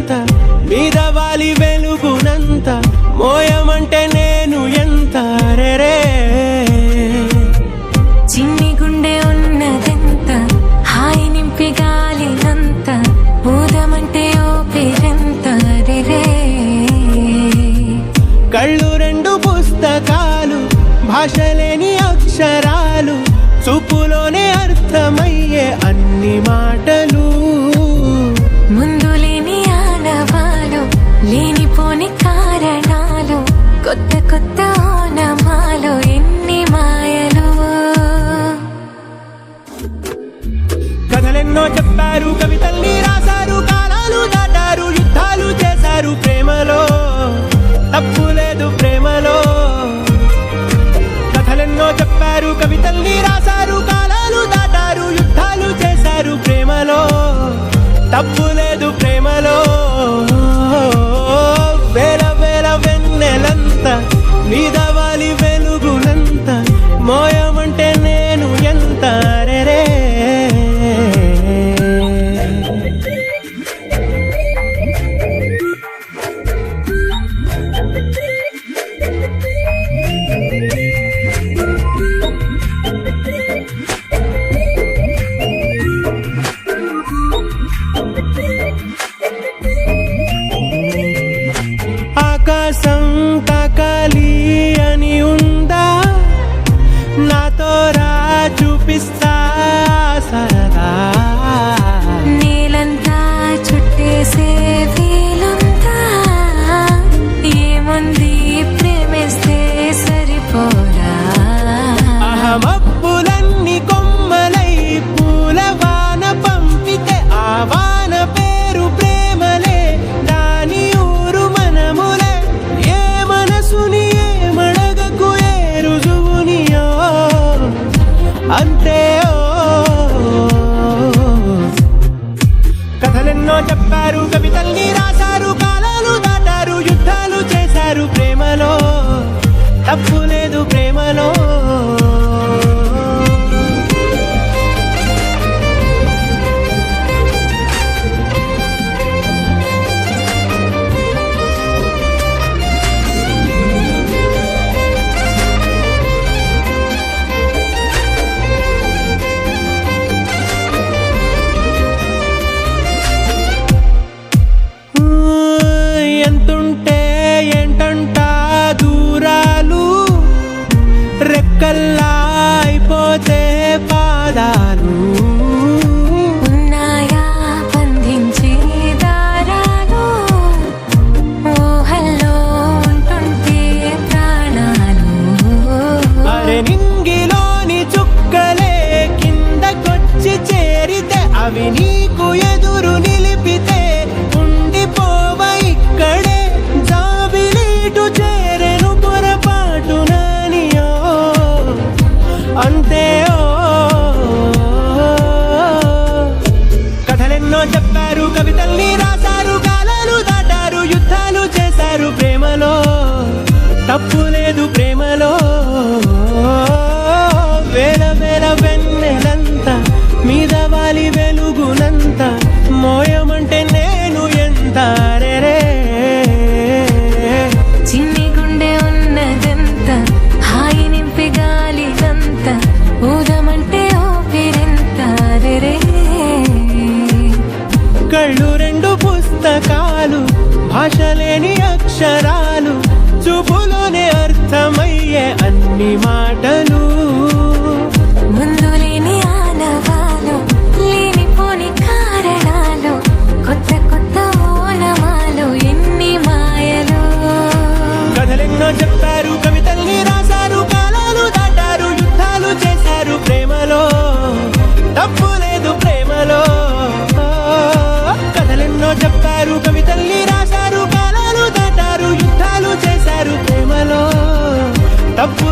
ఎంత మీద వాలి వెలుగునంత మోయమంటే నేను ఎంత రే చిన్ని గుండె ఉన్నదెంత హాయి నింపి గాలినంత ఊదమంటే ఓపిరెంత రే కళ్ళు రెండు పుస్తకాలు భాష లేని అక్షరాలు చూపులోనే అర్థమయ్యే అన్ని మాటలు ముందు లేని ఆనవాలు లేనిపోని కారణాలు కొత్త కొత్త ఓనమాలు ఎన్ని మాయలు కథలెన్నో చెప్పారు కవితల్ని రాశారు కాలాలు దాటారు యుద్ధాలు చేశారు ప్రేమలో తప్పు లేదు ప్రేమలో కథలెన్నో చెప్పారు కవితల్ని రాశారు కాలాలు దాటారు యుద్ధాలు చేశారు ప్రేమలో తప్పు లేదు ప్రేమలో వేల వేల వెన్నెలంత మీద వాలి వెలుగునంత మోయమంటే నేను ఎంత రే ఆకాశం తాకాలి అని ఉందా నాతో రా చూపిస్తా సరదా నీలంతా చుట్టేసే వీలుందా ఏముంది ప్రేమిస్తే సరిపోదా మబ్బులన్నీ కొమ్మలై పూలవాన పంపితే ఆ వాన పేరు ప్రేమలే దాని ఊరు మనములే ఏ మనసుని ఏ మడగకు ఏ రుజువునియో అంతే కథలెన్నో చెప్పారు కవితల్ని రాశారు కాలాలు దాటారు యుద్ధాలు చేశారు ప్రేమలో తప్పు లేదు ప్రేమలో ఎంతుంటే ఏంటంట దూరాలు రెక్కల్లా అయిపోతే పాదాలు ఉన్నాయా బంధించే దారాలు ఊహల్లో ఉంటుంటే ప్రాణాలు అరే నింగిలోని చుక్కలే కిందకొచ్చి చేరితే అవి నీకు ఎదురు నిలిపితే ఉండిపోవ ఇక్కడే జాబిలీటు చేరెను పొరపాటు నానియో అంతే కథలెన్నో చెప్పారు కవితల్ని రాశారు కాలాలు దాటారు యుద్ధాలు చేశారు ప్రేమలో తప్పు లేదు ప్రేమలో వేల వేల వెన్నెలంత మీద వాలి వెలుగునంత మోయమంటే నేను ఎంత రే చిన్ని గుండె ఉన్నదెంత హాయి నింపి గాలినంత ఊదమంటే ఓపిరెంత రే కళ్ళు రెండు పుస్తకాలు భాష లేని అక్షరాలు చూపులోనే అర్థమయ్యే అన్ని మాటలు ముందు లేని ఆనవాలు లేనిపోని కారణాలు కొత్త కొత్త ఓనమాలు ఎన్ని మాయలు కథలెన్నో చెప్పారు కవితల్ని రాశారు కాలాలు దాటారు యుద్ధాలు చేశారు ప్రేమలో తప్పు లేదు ప్రేమలో కథలెన్నో చెప్పారు కవితల్ని రాశారు కాలాలు దాటారు యుద్ధాలు చేశారు ప్రేమలో తప్పు